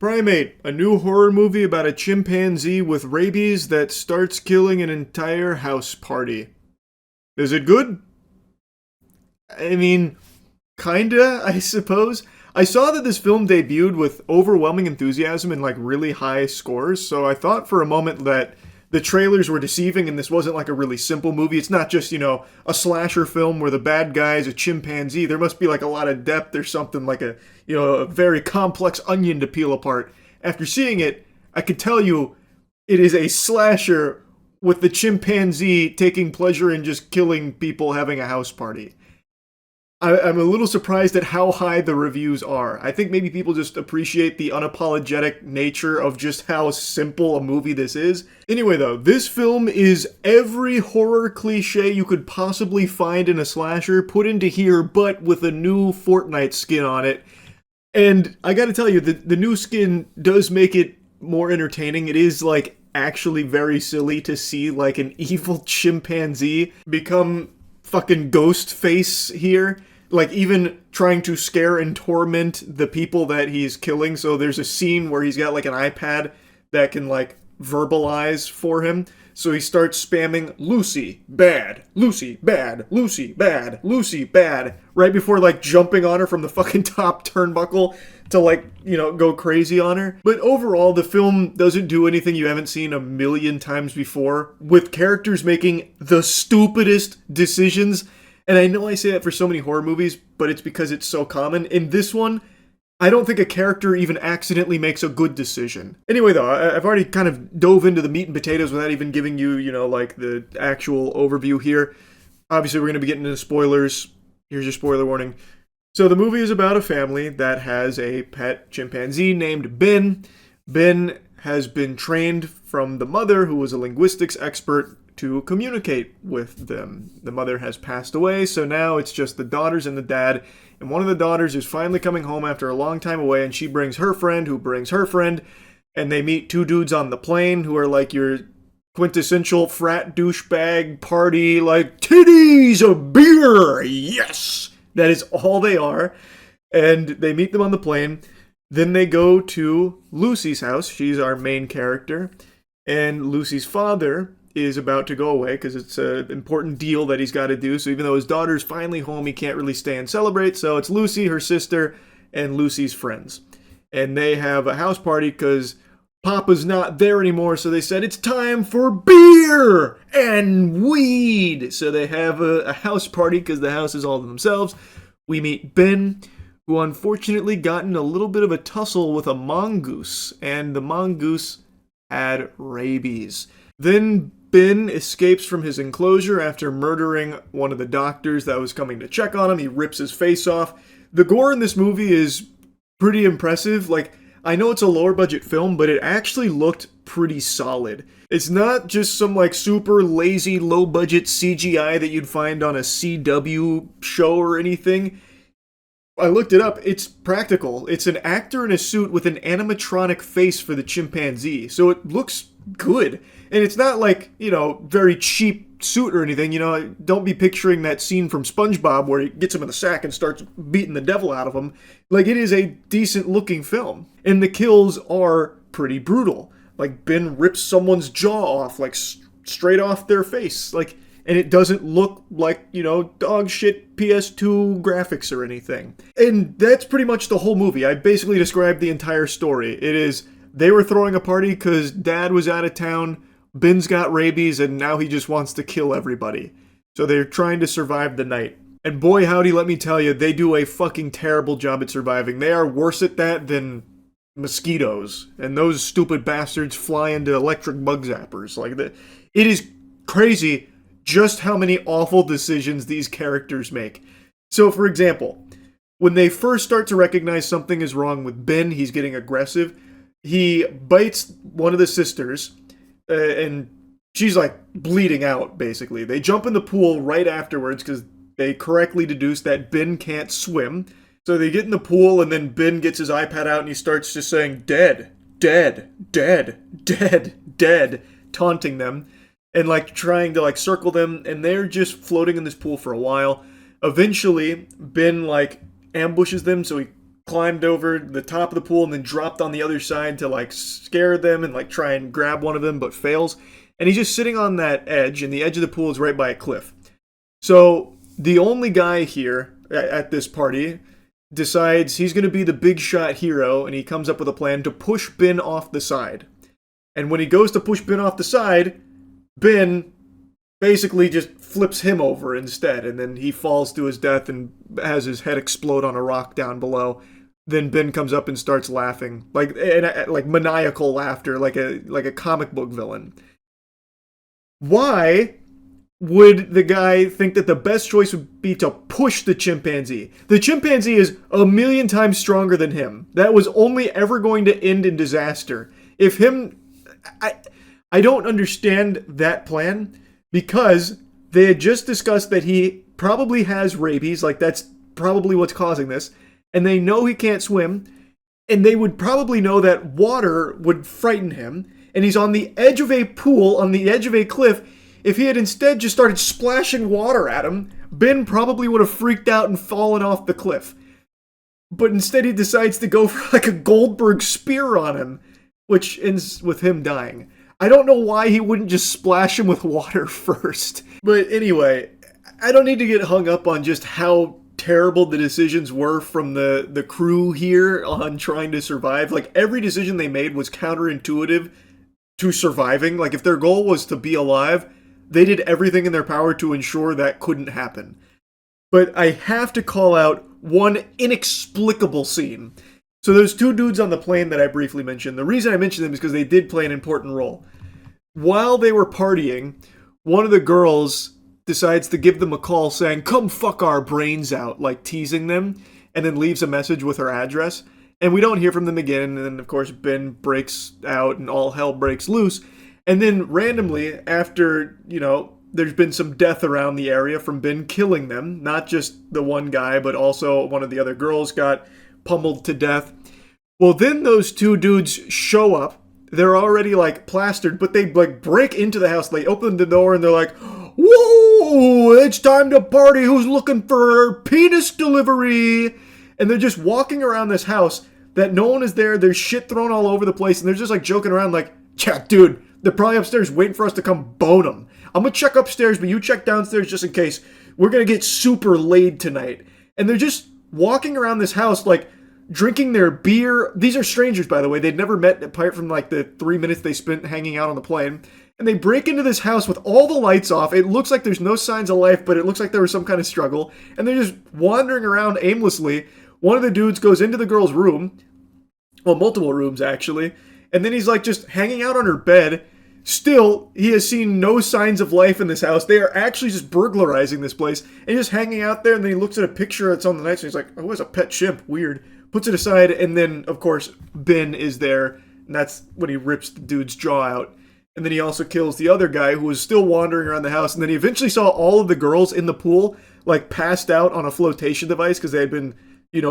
Primate, a new horror movie about a chimpanzee with rabies that starts killing an entire house party. Is it good? I mean, kinda, I suppose. I saw that this film debuted with overwhelming enthusiasm and like really high scores, so I thought for a moment that the trailers were deceiving and this wasn't like a really simple movie. It's not just, a slasher film where the bad guy is a chimpanzee. There must be like a lot of depth or something, like a very complex onion to peel apart. After seeing it, I could tell you it is a slasher with the chimpanzee taking pleasure in just killing people having a house party. I'm a little surprised at how high the reviews are. I think maybe people just appreciate the unapologetic nature of just how simple a movie this is. Anyway though, this film is every horror cliche you could possibly find in a slasher put into here, but with a new Fortnite skin on it. And I gotta tell you, the new skin does make it more entertaining. It is like actually very silly to see like an evil chimpanzee become fucking ghost face here. Like, even trying to scare and torment the people that he's killing. So there's a scene where he's got, like, an iPad that can, like, verbalize for him. So he starts spamming, Lucy, bad, Lucy, bad, Lucy, bad, Lucy, bad, right before, like, jumping on her from the fucking top turnbuckle to, like, go crazy on her. But overall, the film doesn't do anything you haven't seen a million times before, with characters making the stupidest decisions. And I know I say that for so many horror movies, but it's because it's so common. In this one, I don't think a character even accidentally makes a good decision. Anyway, though, I've already kind of dove into the meat and potatoes without even giving you, like the actual overview here. Obviously, we're going to be getting into spoilers. Here's your spoiler warning. So the movie is about a family that has a pet chimpanzee named Ben. Ben has been trained from the mother, who was a linguistics expert, to communicate with them. The mother has passed away, so now it's just the daughters and the dad. And one of the daughters is finally coming home after a long time away, and she brings her friend, who brings her friend, and they meet two dudes on the plane who are like your quintessential frat douchebag party, like, titties, a beer, yes! That is all they are. And they meet them on the plane. Then they go to Lucy's house. She's our main character. And Lucy's father is about to go away because it's an important deal that he's got to do. So even though his daughter's finally home, he can't really stay and celebrate. So it's Lucy, her sister, and Lucy's friends. And they have a house party because Papa's not there anymore. So they said, it's time for beer and weed. So they have a house party because the house is all to themselves. We meet Ben, who unfortunately got in a little bit of a tussle with a mongoose. And the mongoose had rabies. Then Ben escapes from his enclosure after murdering one of the doctors that was coming to check on him. He rips his face off. The gore in this movie is pretty impressive. Like, I know it's a lower budget film, but it actually looked pretty solid. It's not just some like super lazy low budget CGI that you'd find on a CW show or anything. I looked it up. It's practical. It's an actor in a suit with an animatronic face for the chimpanzee. So it looks good. And it's not like, very cheap suit or anything. Don't be picturing that scene from SpongeBob where he gets him in the sack and starts beating the devil out of him. Like, it is a decent looking film. And the kills are pretty brutal. Like, Ben rips someone's jaw off, like, straight off their face. Like, and it doesn't look like, dog shit PS2 graphics or anything. And that's pretty much the whole movie. I basically described the entire story. It is, they were throwing a party because Dad was out of town, Ben's got rabies, and now he just wants to kill everybody. So they're trying to survive the night. And boy howdy, let me tell you, they do a fucking terrible job at surviving. They are worse at that than mosquitoes. And those stupid bastards fly into electric bug zappers. Like, it is crazy just how many awful decisions these characters make. So, for example, when they first start to recognize something is wrong with Ben, he's getting aggressive. He bites one of the sisters, and she's like bleeding out, basically. They jump in the pool right afterwards because they correctly deduce that Ben can't swim. So they get in the pool, and then Ben gets his iPad out and he starts just saying, dead, dead, dead, dead, dead, taunting them. And like trying to like circle them, and they're just floating in this pool for a while. Eventually, Ben like ambushes them, so he climbed over the top of the pool and then dropped on the other side to like scare them and like try and grab one of them, but fails. And he's just sitting on that edge, and the edge of the pool is right by a cliff. So the only guy here at this party decides he's going to be the big shot hero, and he comes up with a plan to push Ben off the side. And when he goes to push Ben off the side, Ben basically just flips him over instead, and then he falls to his death and has his head explode on a rock down below. Then Ben comes up and starts laughing, like maniacal laughter, like a comic book villain. Why would the guy think that the best choice would be to push the chimpanzee? The chimpanzee is a million times stronger than him. That was only ever going to end in disaster. If him, I don't understand that plan, because they had just discussed that he probably has rabies, like that's probably what's causing this, and they know he can't swim, and they would probably know that water would frighten him, and he's on the edge of a pool, on the edge of a cliff. If he had instead just started splashing water at him, Ben probably would have freaked out and fallen off the cliff. But instead he decides to go for like a Goldberg spear on him, which ends with him dying. I don't know why he wouldn't just splash him with water first. But anyway, I don't need to get hung up on just how terrible the decisions were from the crew here on trying to survive. Like, every decision they made was counterintuitive to surviving. Like, if their goal was to be alive, they did everything in their power to ensure that couldn't happen. But I have to call out one inexplicable scene. So those two dudes on the plane that I briefly mentioned, the reason I mentioned them is because they did play an important role. While they were partying, one of the girls decides to give them a call saying, "Come fuck our brains out," like teasing them, and then leaves a message with her address. And we don't hear from them again, and then of course Ben breaks out and all hell breaks loose. And then randomly, after, there's been some death around the area from Ben killing them, not just the one guy, but also one of the other girls got pummeled to death. Well, then those two dudes show up. They're already like plastered, but they like break into the house. They open the door and they're like, "Whoa, it's time to party. Who's looking for penis delivery?" And they're just walking around this house that no one is there. There's shit thrown all over the place, and they're just like joking around like, "Yeah, dude, they're probably upstairs waiting for us to come bone them. I'm gonna check upstairs, but you check downstairs just in case. We're gonna get super laid tonight." And they're just walking around this house like drinking their beer. These are strangers, by the way. They'd never met apart from like the 3 minutes they spent hanging out on the plane. And they break into this house with all the lights off. It looks like there's no signs of life, but it looks like there was some kind of struggle. And they're just wandering around aimlessly. One of the dudes goes into the girl's room. Well, multiple rooms, actually. And then he's like just hanging out on her bed. Still, he has seen no signs of life in this house. They are actually just burglarizing this place. And he's just hanging out there, and then he looks at a picture that's on the nightstand. He's like, "Oh, it's a pet chimp. Weird." Puts it aside, and then, of course, Ben is there. And that's when he rips the dude's jaw out. And then he also kills the other guy who was still wandering around the house. And then he eventually saw all of the girls in the pool, like, passed out on a flotation device because they had been,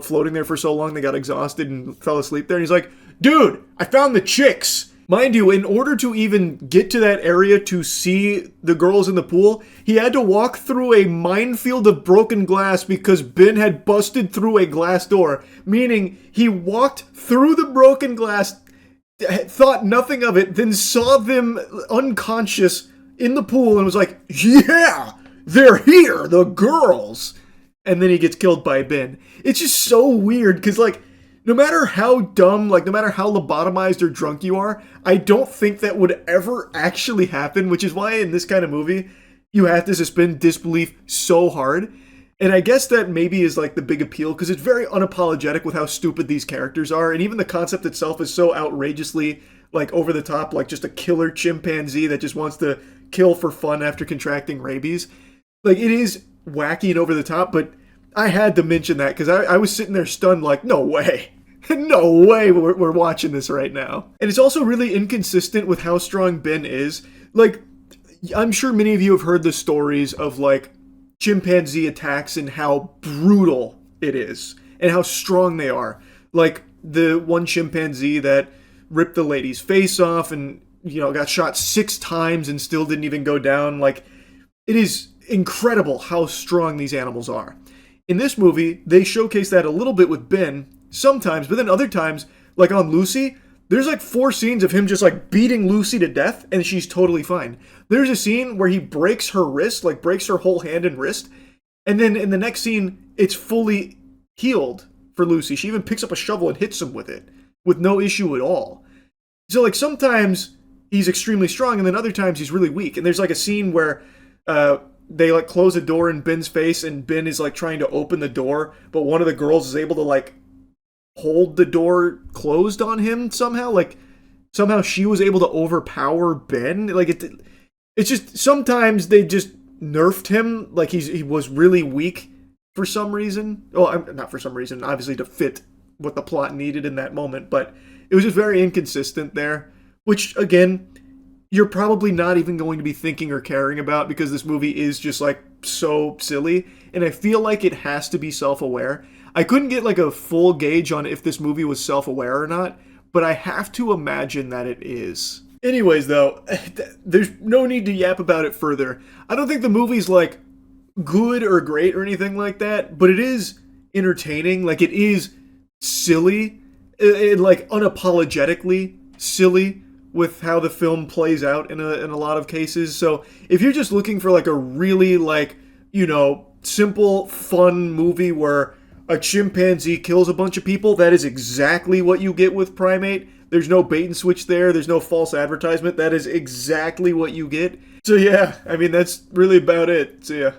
floating there for so long they got exhausted and fell asleep there. And he's like, "Dude, I found the chicks." Mind you, in order to even get to that area to see the girls in the pool, he had to walk through a minefield of broken glass because Ben had busted through a glass door. Meaning, he walked through the broken glass, thought nothing of it, then saw them unconscious in the pool and was like, "Yeah, they're here, the girls." And then he gets killed by Ben. It's just so weird because, like, no matter how dumb, like, no matter how lobotomized or drunk you are, I don't think that would ever actually happen, which is why in this kind of movie, you have to suspend disbelief so hard. And I guess that maybe is, like, the big appeal, because it's very unapologetic with how stupid these characters are, and even the concept itself is so outrageously, like, over the top, like just a killer chimpanzee that just wants to kill for fun after contracting rabies. Like, it is wacky and over the top, but I had to mention that, because I was sitting there stunned, like, no way. No way we're watching this right now. And it's also really inconsistent with how strong Ben is. Like, I'm sure many of you have heard the stories of, like, chimpanzee attacks and how brutal it is and how strong they are. Like, the one chimpanzee that ripped the lady's face off and, got shot 6 times and still didn't even go down. Like, it is incredible how strong these animals are. In this movie, they showcase that a little bit with Ben, sometimes, but then other times, like on Lucy, there's like 4 scenes of him just like beating Lucy to death, and she's totally fine. There's a scene where he breaks her wrist, like breaks her whole hand and wrist, and then in the next scene, it's fully healed for Lucy. She even picks up a shovel and hits him with it with no issue at all. So like sometimes he's extremely strong, and then other times he's really weak. And there's like a scene where they like close a door in Ben's face, and Ben is like trying to open the door, but one of the girls is able to like hold the door closed on him somehow. Like somehow she was able to overpower Ben. Like it's just sometimes they just nerfed him. Like he was really weak for some reason. Well, not for some reason, obviously to fit what the plot needed in that moment, but it was just very inconsistent there, which again, you're probably not even going to be thinking or caring about because this movie is just like so silly, and I feel like it has to be self-aware. I couldn't get like a full gauge on if this movie was self-aware or not, but I have to imagine that it is. Anyways, though, there's no need to yap about it further. I don't think the movie's like good or great or anything like that, but it is entertaining. Like it is silly, it like unapologetically silly with how the film plays out in a lot of cases. So if you're just looking for like a really like, you know, simple, fun movie where a chimpanzee kills a bunch of people, that is exactly what you get with Primate. There's no bait and switch there. There's no false advertisement. That is exactly what you get. So yeah, I mean, that's really about it. So yeah.